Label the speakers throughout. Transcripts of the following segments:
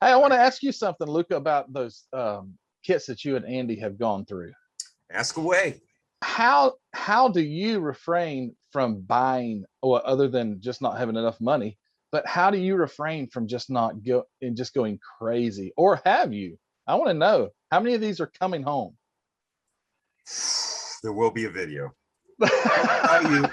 Speaker 1: Hey, I want to ask you something, Luca, about those kits that you and Andy have gone through.
Speaker 2: Ask away.
Speaker 1: How do you refrain from buying, or other than just not having enough money? But how do you refrain from just not go and just going crazy? Or have you? I want to know how many of these are coming home.
Speaker 2: There will be a video. How you?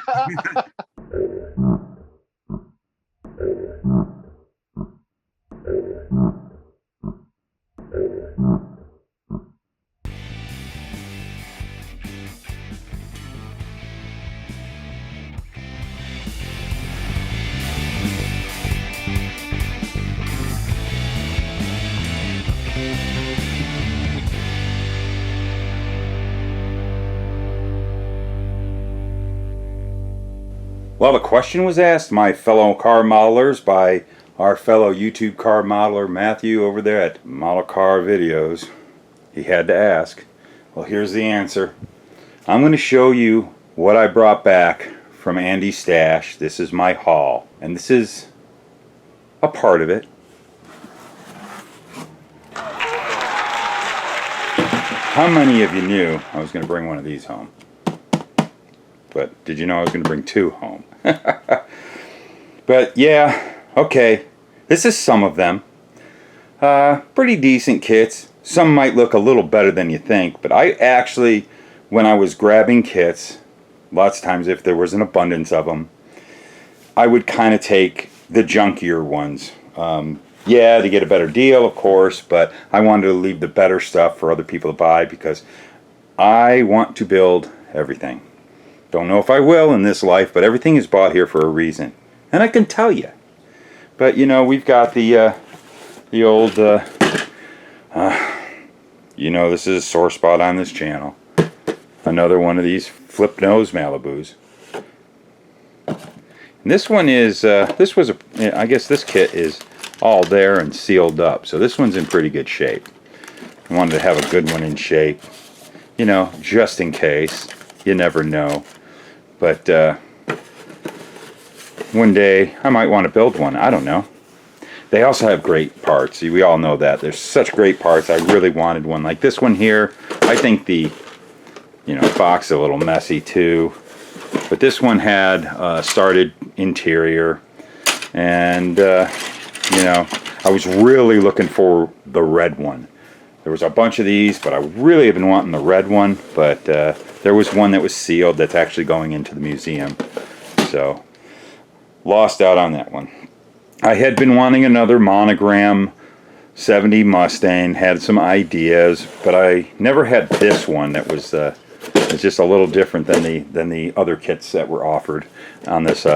Speaker 3: Well, the question was asked, my fellow car modelers, by our fellow YouTube car modeler Matthew over there at Model Car Videos. He had to ask. Well, here's the answer. I'm going to show you what I brought back from Andy's stash. This is my haul, and this is a part of it. How many of you knew I was going to bring one of these home? But did you know I was going to bring two home? But yeah, okay. This is some of them. Pretty decent kits. Some might look a little better than you think, but I actually, when I was grabbing kits, lots of times if there was an abundance of them, I would kind of take the junkier ones. Yeah, to get a better deal, of course, but I wanted to leave the better stuff for other people to buy because I want to build everything. Don't know if I will in this life, but everything is bought here for a reason. And I can tell you. But, you know, we've got the old, you know, this is a sore spot on this channel. Another one of these flip nose Malibus. And this one is, I guess this kit is all there and sealed up. So this one's in pretty good shape. I wanted to have a good one in shape. You know, just in case. You never know. But one day I might want to build one. I don't know. They also have great parts. We all know that. There's such great parts. I really wanted one like this one here. I think the, you know, box is a little messy too. But this one had started interior. And, you know, I was really looking for the red one. There was a bunch of these, but I really have been wanting the red one. But there was one that was sealed that's actually going into the museum. So, lost out on that one. I had been wanting another monogram 70 Mustang, had some ideas, but I never had this one that was it's just a little different than the other kits that were offered on this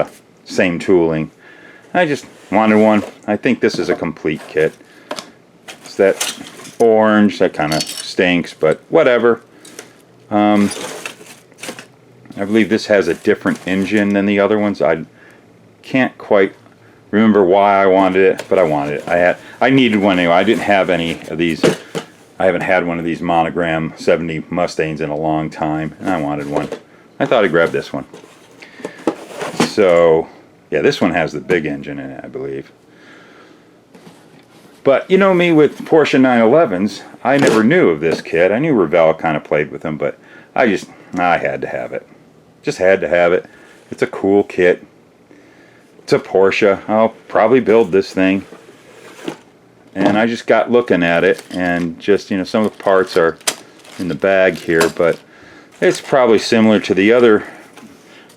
Speaker 3: same tooling. I just wanted one. I think this is a complete kit. It's that orange that kind of stinks, but whatever. I believe this has a different engine than the other ones. I can't quite remember why I wanted it, but I wanted it. I needed one anyway. I didn't have any of these. I haven't had one of these monogram 70 Mustangs in a long time, and I wanted one. I thought I'd grab this one. So, yeah, this one has the big engine in it, I believe. But you know me with Porsche 911s, I never knew of this kit. I knew Revell kind of played with them, but I had to have it. Just had to have it. It's a cool kit. It's a Porsche. I'll probably build this thing. And I just got looking at it, and just, you know, some of the parts are in the bag here, but it's probably similar to the other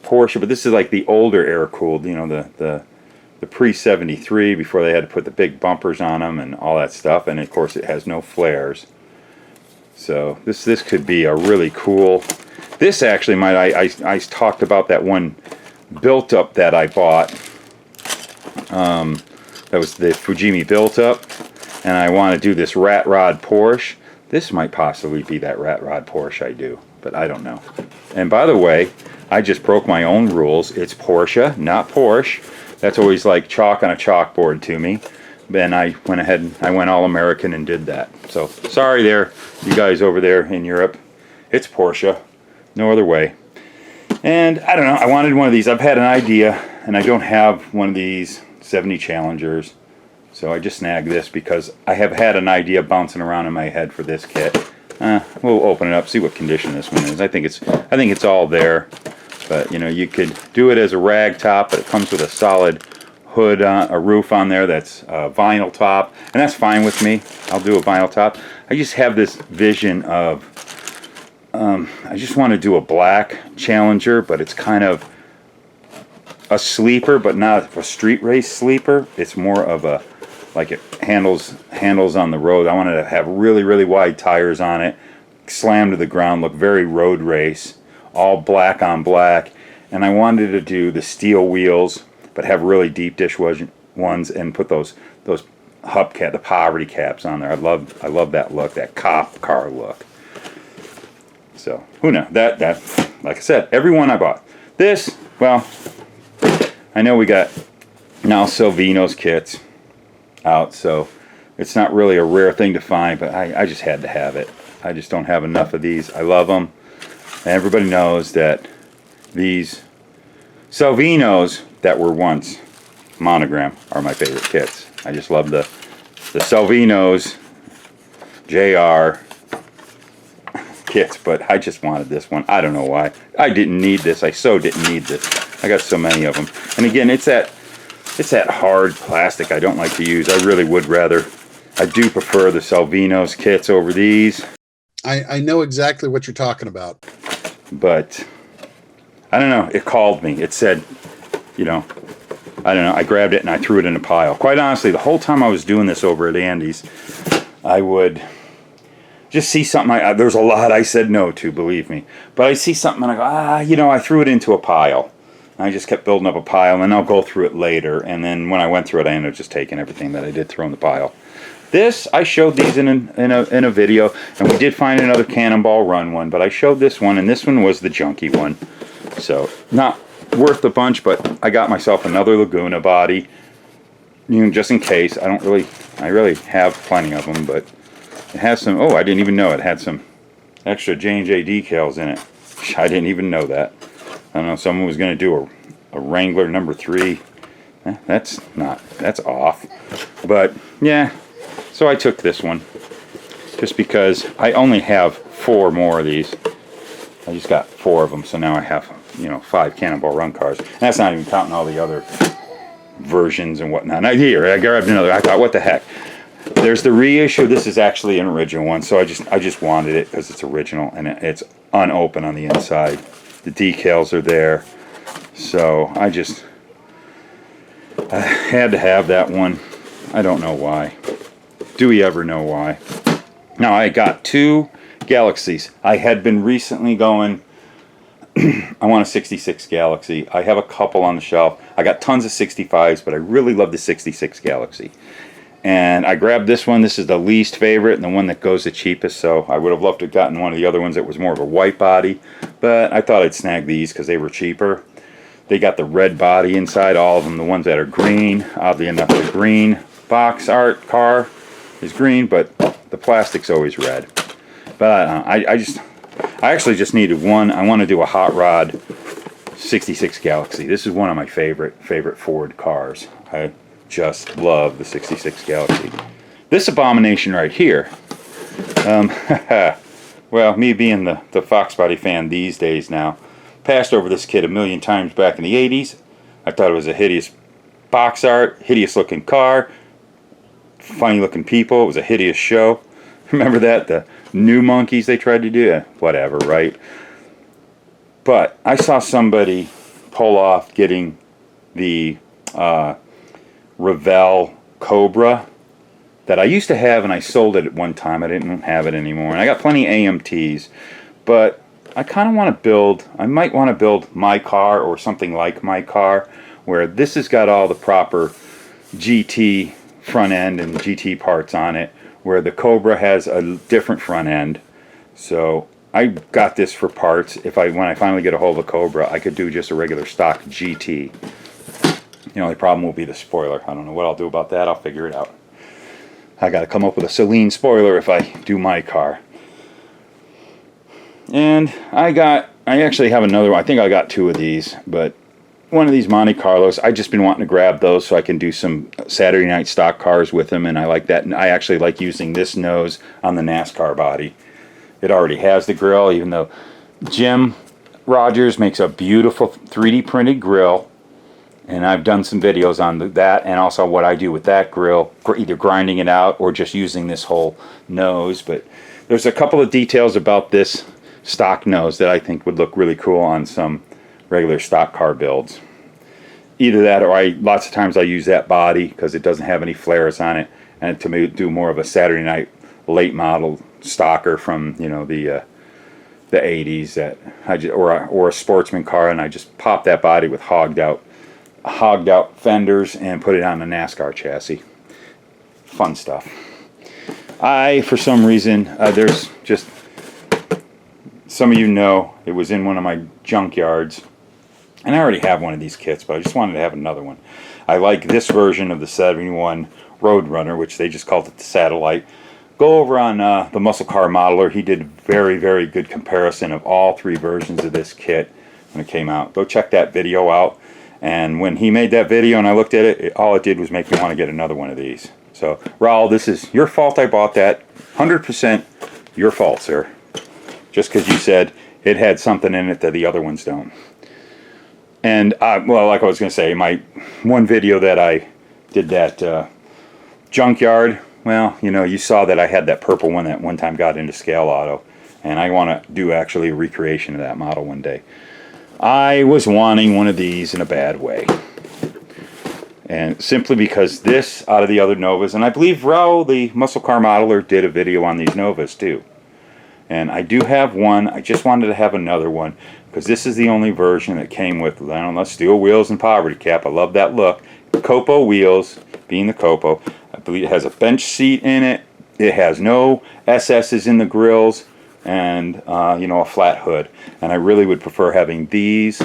Speaker 3: Porsche, but this is like the older air-cooled, you know, the pre-73, before they had to put the big bumpers on them and all that stuff, and of course it has no flares. So this could be a really cool. This actually might, I talked about that one built up that I bought. That was the Fujimi built up, and I want to do this rat rod Porsche. This might possibly be that rat rod Porsche I do, but I don't know. And by the way, I just broke my own rules. It's Porsche, not Porsche. That's always like chalk on a chalkboard to me. Then I went ahead and I went all American and did that. So sorry there, you guys over there in Europe. It's Porsche, no other way. And I don't know, I wanted one of these. I've had an idea, and I don't have one of these 70 Challengers. So I just snagged this because I have had an idea bouncing around in my head for this kit. We'll open it up, see what condition this one is. I think it's all there. But you know, you could do it as a rag top, but it comes with a solid hood, a roof on there that's vinyl top, and that's fine with me. I'll do a vinyl top. I just have this vision of, I just want to do a black Challenger, but it's kind of a sleeper, but not a street race sleeper. It's more of a, like it handles on the road. I wanted to have really, really wide tires on it, slam to the ground, look very road race, all black on black. And I wanted to do the steel wheels, but have really deep dish ones, and put those hubcap, the poverty caps on there. I love that look, that cop car look. So who knows? That like I said, every one I bought. This, well, I know we got now Salvino's kits out, so it's not really a rare thing to find, but I just had to have it. I just don't have enough of these. I love them, and everybody knows that these Salvinos that were once Monogram are my favorite kits. I just love the Salvinos JR kits, but I just wanted this one. I don't know why. I didn't need this. I so didn't need this. I got so many of them. And again, it's that hard plastic I don't like to use. I really would rather. I do prefer the Salvino's kits over these.
Speaker 4: I know exactly what you're talking about.
Speaker 3: But I don't know. It called me. It said, you know, I don't know. I grabbed it and I threw it in a pile. Quite honestly, the whole time I was doing this over at Andy's, I would just see something. There's a lot I said no to, believe me. But I see something and I go, you know, I threw it into a pile. I just kept building up a pile, and I'll go through it later. And then when I went through it, I ended up just taking everything that I did throw in the pile. This, I showed these in a video, and we did find another Cannonball Run one, but I showed this one, and this one was the junky one. So, not worth a bunch, but I got myself another Laguna body, you know, just in case. I really have plenty of them, but it has some, oh, I didn't even know it had some extra J&J decals in it. I didn't even know that. I don't know, someone was going to do a Wrangler number 3. That's off. But, yeah, so I took this one. Just because I only have 4 more of these. I just got 4 of them, so now I have, you know, 5 Cannonball Run cars. And that's not even counting all the other versions and whatnot. Now, here, I grabbed another. I thought, what the heck? There's the reissue. This is actually an original one, so I just wanted it because it's original, and it's unopened on the inside. The decals are there, so I had to have that one. I don't know why. Do we ever know why? Now, I got 2 Galaxies. I had been recently going, I want a 66 Galaxy. I have a couple on the shelf. I got tons of 65s, but I really love the 66 Galaxy. And I grabbed this one. This is the least favorite and the one that goes the cheapest, so I would have loved to have gotten one of the other ones that was more of a white body, but I thought I'd snag these because they were cheaper. They got the red body inside, all of them. The ones that are green, oddly enough, the green box art car is green, but the plastic's always red. But I actually just needed one. I want to do a hot rod 66 Galaxy. This is one of my favorite Ford cars. I just love the 66 Galaxy. This abomination right here, well, me being the Fox Body fan these days now, passed over this kit a million times back in the 80s. I thought it was a hideous box art, hideous looking car, funny looking people. It was a hideous show. Remember that? The New Monkeys they tried to do? Yeah, whatever, right? But I saw somebody pull off getting the Revell Cobra that I used to have, and I sold it at one time. I didn't have it anymore, and I got plenty of AMTs, but I kind of want to build, I might want to build my car or something like my car, where this has got all the proper GT front end and GT parts on it, where the Cobra has a different front end. So I got this for parts. When I finally get a hold of the Cobra, I could do just a regular stock GT. The only problem will be the spoiler. I don't know what I'll do about that. I'll figure it out. I got to come up with a Celine spoiler if I do my car. And I actually have another one. I think I got 2 of these, but one of these Monte Carlos. I've just been wanting to grab those so I can do some Saturday night stock cars with them, and I like that. And I actually like using this nose on the NASCAR body. It already has the grill, even though Jim Rogers makes a beautiful 3D printed grill, and I've done some videos on that, and also what I do with that grill, either grinding it out or just using this whole nose. But there's a couple of details about this stock nose that I think would look really cool on some regular stock car builds. Either that, or lots of times I use that body because it doesn't have any flares on it, and to do more of a Saturday night late model stocker from, you know, the 80s that or a sportsman car, and I just pop that body with hogged out fenders and put it on a NASCAR chassis. Fun stuff. For some reason, there's just, some of you know, it was in one of my junkyards, and I already have one of these kits, but I just wanted to have another one. I like this version of the 71 Roadrunner, which they just called it the Satellite. Go over on the Muscle Car Modeler. He did very, very good comparison of all three versions of this kit when it came out. Go check that video out. And when he made that video and I looked at it, all it did was make me want to get another one of these. So, Raul, this is your fault I bought that. 100% your fault, sir. Just because you said it had something in it that the other ones don't. And, well, like I was going to say, my one video that I did that junkyard, well, you know, you saw that I had that purple one that one time got into Scale Auto. And I want to do actually a recreation of that model one day. I was wanting one of these in a bad way. And simply because this, out of the other Novas, and I believe Raul, the Muscle Car Modeler, did a video on these Novas too. And I do have one. I just wanted to have another one because this is the only version that came with, I don't know, steel wheels and poverty cap. I love that look. Copo wheels, being the Copo. I believe it has a bench seat in it. It has no SS's in the grills, and you know, a flat hood. And I really would prefer having these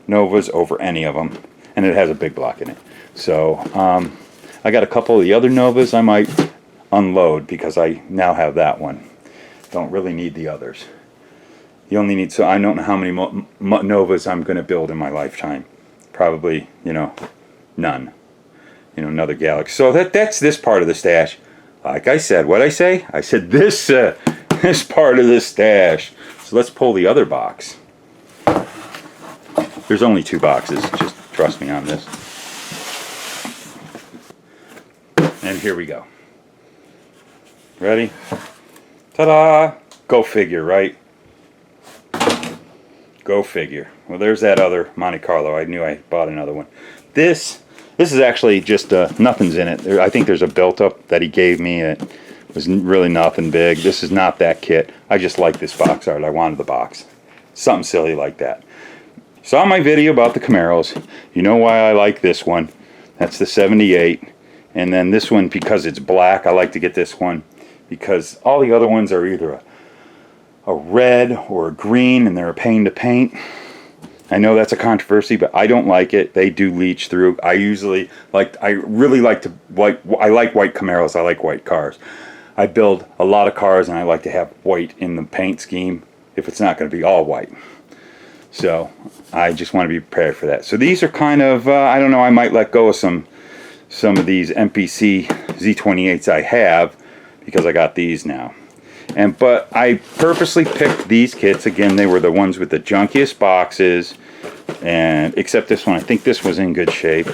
Speaker 3: Novas over any of them. And it has a big block in it. So I got a couple of the other Novas I might unload because I now have that one. Don't really need the others. You only need, so I don't know how many Novas I'm going to build in my lifetime. Probably, you know, none. You know, another Galaxy. So that's this part of the stash. Like I said, what'd I say? I said this part of the stash. So let's pull the other box. There's only 2 boxes. Just trust me on this. And here we go. Ready? Ta-da! Go figure, right? Go figure. Well, there's that other Monte Carlo. I knew I bought another one. This is actually just nothing's in it. I think there's a built-up that he gave me. It was really nothing big. This is not that kit. I just like this box art. I wanted the box. Something silly like that. Saw my video about the Camaros. You know why I like this one. That's the 78. And then this one, because it's black, I like to get this one. Because all the other ones are either a red or a green, and they're a pain to paint. I know that's a controversy, but I don't like it. They do leach through. I really like white Camaros. I like white cars. I build a lot of cars, and I like to have white in the paint scheme if it's not going to be all white. So I just want to be prepared for that. So these are kind of, I don't know, I might let go of some of these MPC Z28s I have because I got these now. But I purposely picked these kits. Again, they were the ones with the junkiest boxes, and except this one. I think this was in good shape.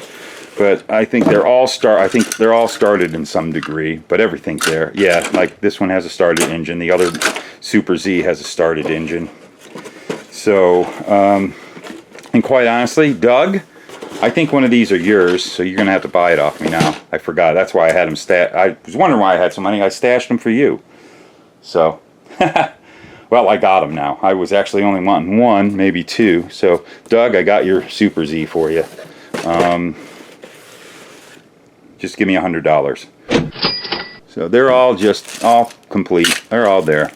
Speaker 3: But I think they're all started in some degree, but everything's there. Yeah, like this one has a started engine. The other Super Z has a started engine. So, and quite honestly, Doug, I think one of these are yours, so you're going to have to buy it off me now. I forgot. That's why I had them I was wondering why I had so many. I stashed them for you. So, well, I got them now. I was actually only wanting 1, maybe 2. So, Doug, I got your Super Z for you. Just give me $100. So they're all complete. They're all there.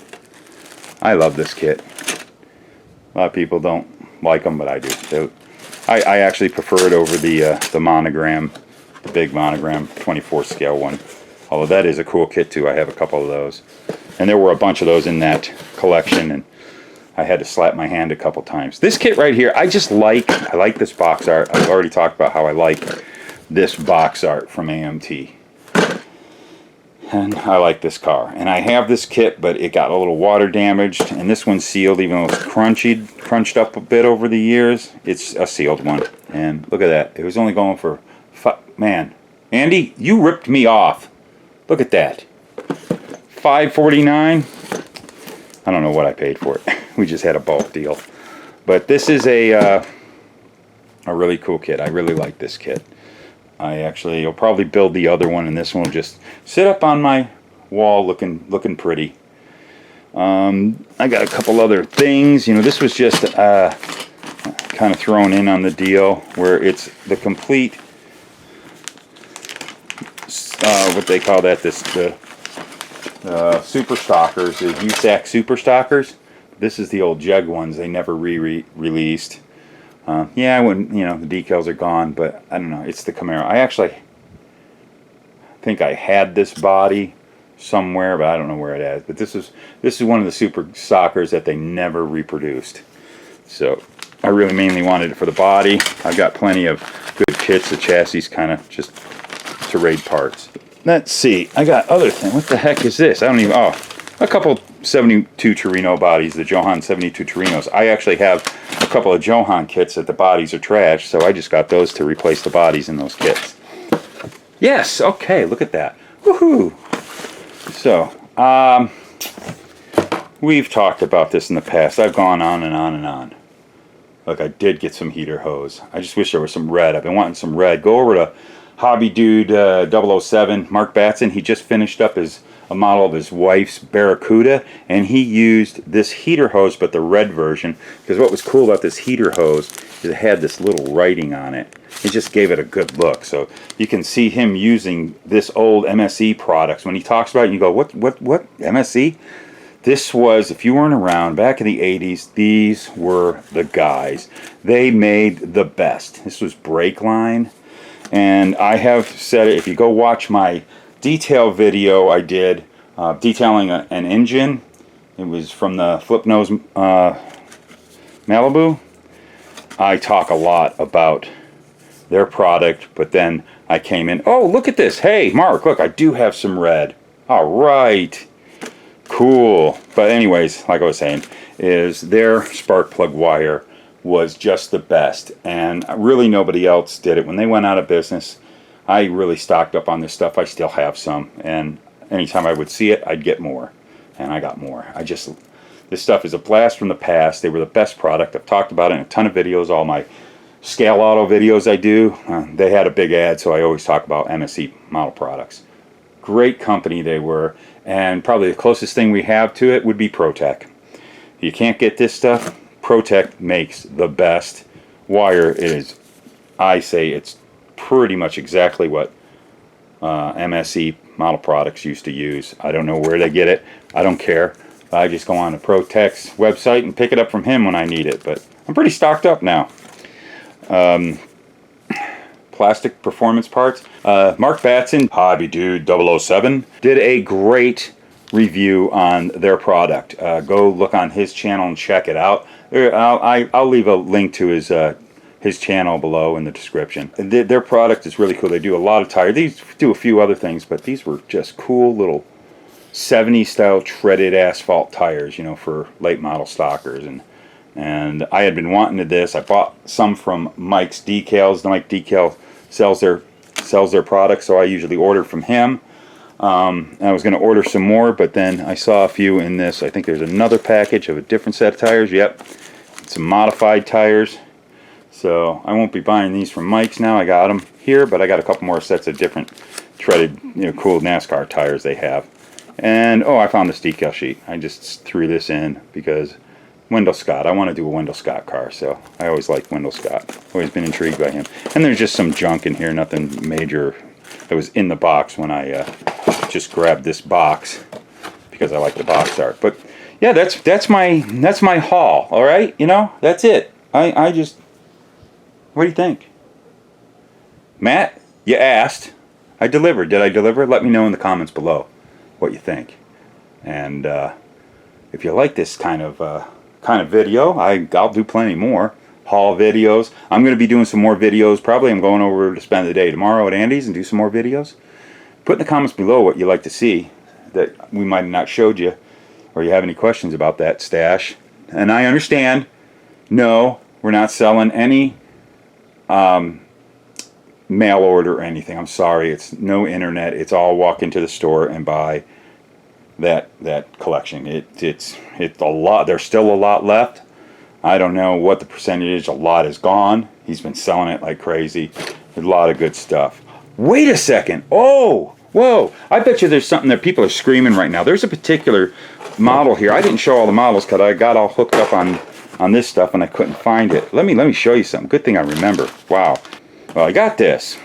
Speaker 3: I love this kit. A lot of people don't like them, but I do. I actually prefer it over the monogram, the big monogram 24 scale one. Although that is a cool kit too. I have a couple of those. And there were a bunch of those in that collection, and I had to slap my hand a couple times. This kit right here, I like this box art. I've already talked about how I like this box art from AMT. And I like this car. And I have this kit, but it got a little water damaged. And this one's sealed, even though it's crunched up a bit over the years. It's a sealed one. And look at that. It was only going for, man. Andy, you ripped me off. Look at that. $5.49. I don't know what I paid for it. We just had a bulk deal. But this is a really cool kit. I really like this kit. I'll probably build the other one, and this one will just sit up on my wall looking pretty. I got a couple other things. You know, this was just kind of thrown in on the deal where it's the complete, what they call that, the Super Stockers, the USAC Super Stockers. This is the old Jug ones. They never released. Yeah, I wouldn't, you know, the decals are gone, but I don't know. It's the Camaro. I actually think I had this body somewhere, but I don't know where it is. But this is one of the Super Stockers that they never reproduced. So I really mainly wanted it for the body. I've got plenty of good kits. The chassis kind of just to raid parts. Let's see. I got other thing. What the heck is this? I don't even. Oh, a couple 72 Torino bodies, the Johan 72 Torinos. I actually have a couple of Johan kits that the bodies are trash, so I just got those to replace the bodies in those kits. Yes, okay, look at that. Woohoo! So, we've talked about this in the past. I've gone on and on and on. Look, I did get some heater hose. I just wish there was some red. I've been wanting some red. Go over to Hobby Dude 007, Mark Batson. He just finished up a model of his wife's Barracuda, and he used this heater hose, but the red version, because what was cool about this heater hose is it had this little writing on it. It just gave it a good look. So you can see him using this old MSE products. When he talks about it, you go, what MSE? This was, if you weren't around back in the 80s, these were the guys. They made the best. This was brake line, and I have said it, if you go watch my detail video I did detailing an engine. It was from the Flip Nose Malibu. I talk a lot about their product, but then I came in, oh, look at this. Hey, Mark, look, I do have some red. All right. Cool. But anyways, like I was saying, is their spark plug wire was just the best. And really nobody else did it. When they went out of business, I really stocked up on this stuff. I still have some, and anytime I would see it, I'd get more, and I got more. This stuff is a blast from the past. They were the best product. I've talked about it in a ton of videos. All my scale auto videos I do, they had a big ad, so I always talk about MSE model products. Great company they were, and probably the closest thing we have to it would be ProTech. You can't get this stuff. ProTech makes the best wire. It is, I say, it's pretty much exactly what MSE model products used to use. I don't know where they get it. I don't care. I just go on to ProTech's website and pick it up from him when I need it. But I'm pretty stocked up now. Plastic performance parts. Mark Batson, Hobby Dude 007, did a great review on their product. Go look on his channel and check it out. I'll leave a link to his channel below in the description. Their product is really cool. They do a lot of tires. These do a few other things, but these were just cool little 70s style treaded asphalt tires, you know, for late model stockers. And I had been wanting this. I bought some from Mike's Decals. Mike Decal sells their products, so I usually order from him. I was going to order some more, but then I saw a few in this. I think there's another package of a different set of tires. Yep, some modified tires. So I won't be buying these from Mike's now. I got them here, but I got a couple more sets of different treaded, you know, cool NASCAR tires they have. And oh, I found this decal sheet. I just threw this in because Wendell Scott. I want to do a Wendell Scott car, so I always liked Wendell Scott. Always been intrigued by him. And there's just some junk in here, nothing major that was in the box when I just grabbed this box because I like the box art. But yeah, that's my haul. All right, you know, that's it. I just. What do you think? Matt, you asked. I delivered. Did I deliver? Let me know in the comments below what you think. And if you like this kind of kind of video. I'll do plenty more haul videos. I'm going to be doing some more videos. Probably I'm going over to spend the day tomorrow at Andy's and do some more videos. Put in the comments below what you like to see that we might have not showed you, or you have any questions about that stash. And I understand, no, we're not selling any mail order or anything. I'm sorry, it's no internet. It's all walk into the store and buy that collection. It's a lot. There's still a lot left. I don't know what the percentage is. A lot is gone. He's been selling it like crazy. There's a lot of good stuff. Wait a second. Oh, whoa. I bet you there's something that people are screaming right now. There's a particular model here. I didn't show all the models because I got all hooked up on this stuff and I couldn't find it. Let me show you something. Good thing I remember. Wow. Well, I got this.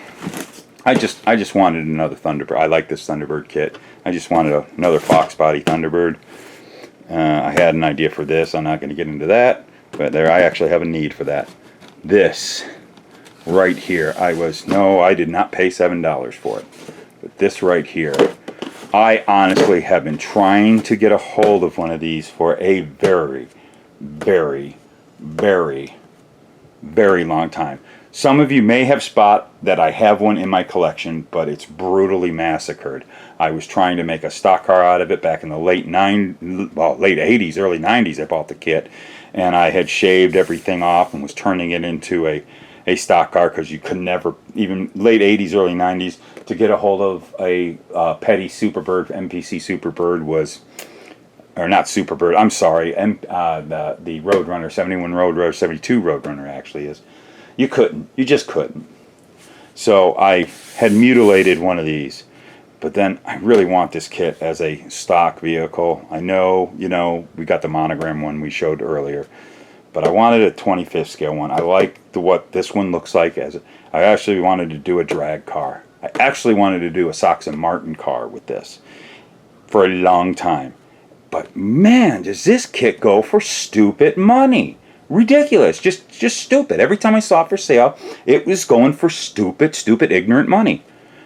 Speaker 3: I just wanted another Thunderbird. I like this Thunderbird kit. I just wanted another Fox body Thunderbird. I had an idea for this. I'm not going to get into that. But there, I actually have a need for that. This right here, I did not pay $7 for it. But this right here, I honestly have been trying to get a hold of one of these for a very, very, very, very long time. Some of you may have spot that I have one in my collection, but it's brutally massacred. I was trying to make a stock car out of it back in the late 80s, early 90s. I bought the kit, and I had shaved everything off and was turning it into a stock car because you could never, even late 80s, early 90s, to get a hold of a Petty Superbird, MPC Superbird was, or not Superbird, I'm sorry, the Roadrunner, 71 Roadrunner, 72 Roadrunner actually is. You couldn't. You just couldn't. So I had mutilated one of these. But then I really want this kit as a stock vehicle. I know, we got the monogram one we showed earlier. But I wanted a 25th scale one. I like what this one looks like. I actually wanted to do a drag car. I actually wanted to do a Sox and Martin car with this for a long time. But man, does this kit go for stupid money. Ridiculous, just stupid. Every time I saw it for sale, it was going for stupid, ignorant money.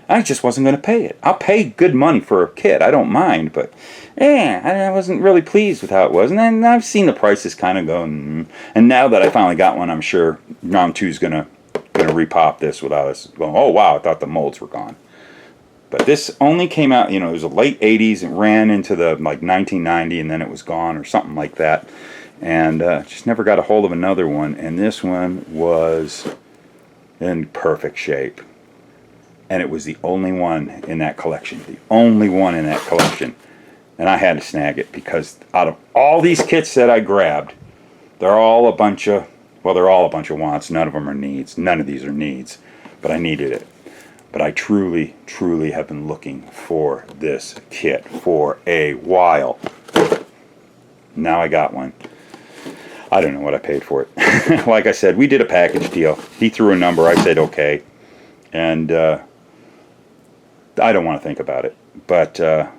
Speaker 3: I just wasn't going to pay it. I'll pay good money for a kit. I don't mind, but I wasn't really pleased with how it was. And then I've seen the prices kind of go. And now that I finally got one, I'm sure round 2 is going to repop this without us going, oh wow, I thought the molds were gone. But this only came out, it was the late 80s. It ran into the 1990, and then it was gone or something like that. And just never got a hold of another one. And this one was in perfect shape. And it was the only one in that collection. The only one in that collection. And I had to snag it because out of all these kits that I grabbed, they're all a bunch of wants. None of them are needs. None of these are needs. But I needed it. But I truly, truly have been looking for this kit for a while. Now I got one. I don't know what I paid for it. Like I said, we did a package deal. He threw a number. I said okay. And I don't want to think about it. But I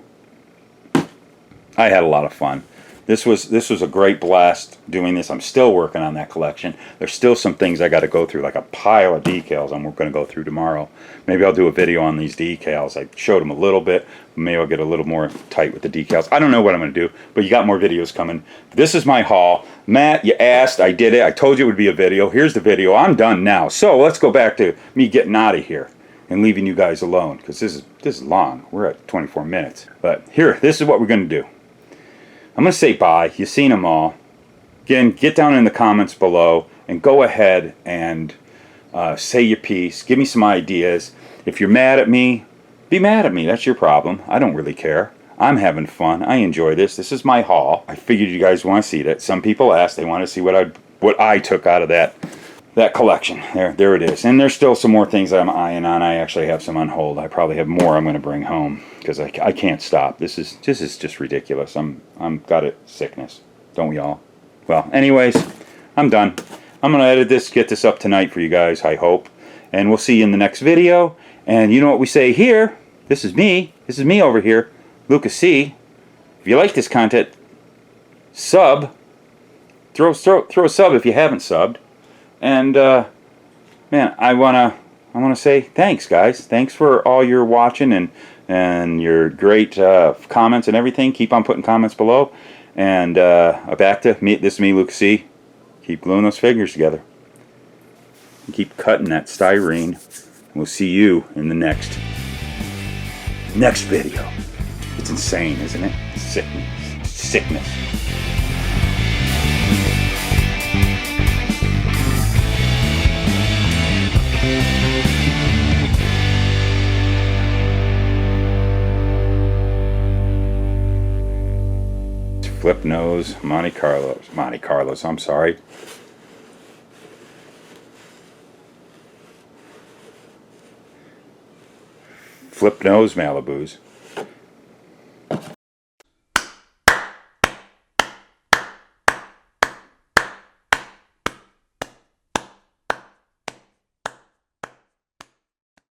Speaker 3: had a lot of fun. This was a great blast doing this. I'm still working on that collection. There's still some things I got to go through, like a pile of decals I'm going to go through tomorrow. Maybe I'll do a video on these decals. I showed them a little bit. Maybe I'll get a little more tight with the decals. I don't know what I'm going to do, but you got more videos coming. This is my haul. Matt, you asked. I did it. I told you it would be a video. Here's the video. I'm done now. So let's go back to me getting out of here and leaving you guys alone, because this is long. We're at 24 minutes. But here, this is what we're going to do. I'm going to say bye. You've seen them all. Again, get down in the comments below and go ahead and say your piece. Give me some ideas. If you're mad at me, be mad at me. That's your problem. I don't really care. I'm having fun. I enjoy this. This is my haul. I figured you guys want to see that. Some people asked. They want to see what I took out of that collection. There it is. And there's still some more things that I'm eyeing on. I actually have some on hold. I probably have more I'm going to bring home because I can't stop. This is just ridiculous. I'm got a sickness. Don't we all? Well, anyways, I'm done. I'm going to edit this, get this up tonight for you guys, I hope. And we'll see you in the next video. And you know what we say here? This is me. This is me over here, Luka Cee. If you like this content, sub. Throw a sub if you haven't subbed. And man, I wanna say thanks, guys. Thanks for all your watching and your great comments and everything. Keep on putting comments below. And back to me. This is me, Luka Cee. Keep gluing those figures together. Keep cutting that styrene. We'll see you in the next video. It's insane, isn't it? Sickness. Flip nose, Monte Carlos, I'm sorry. Flip nose Malibus.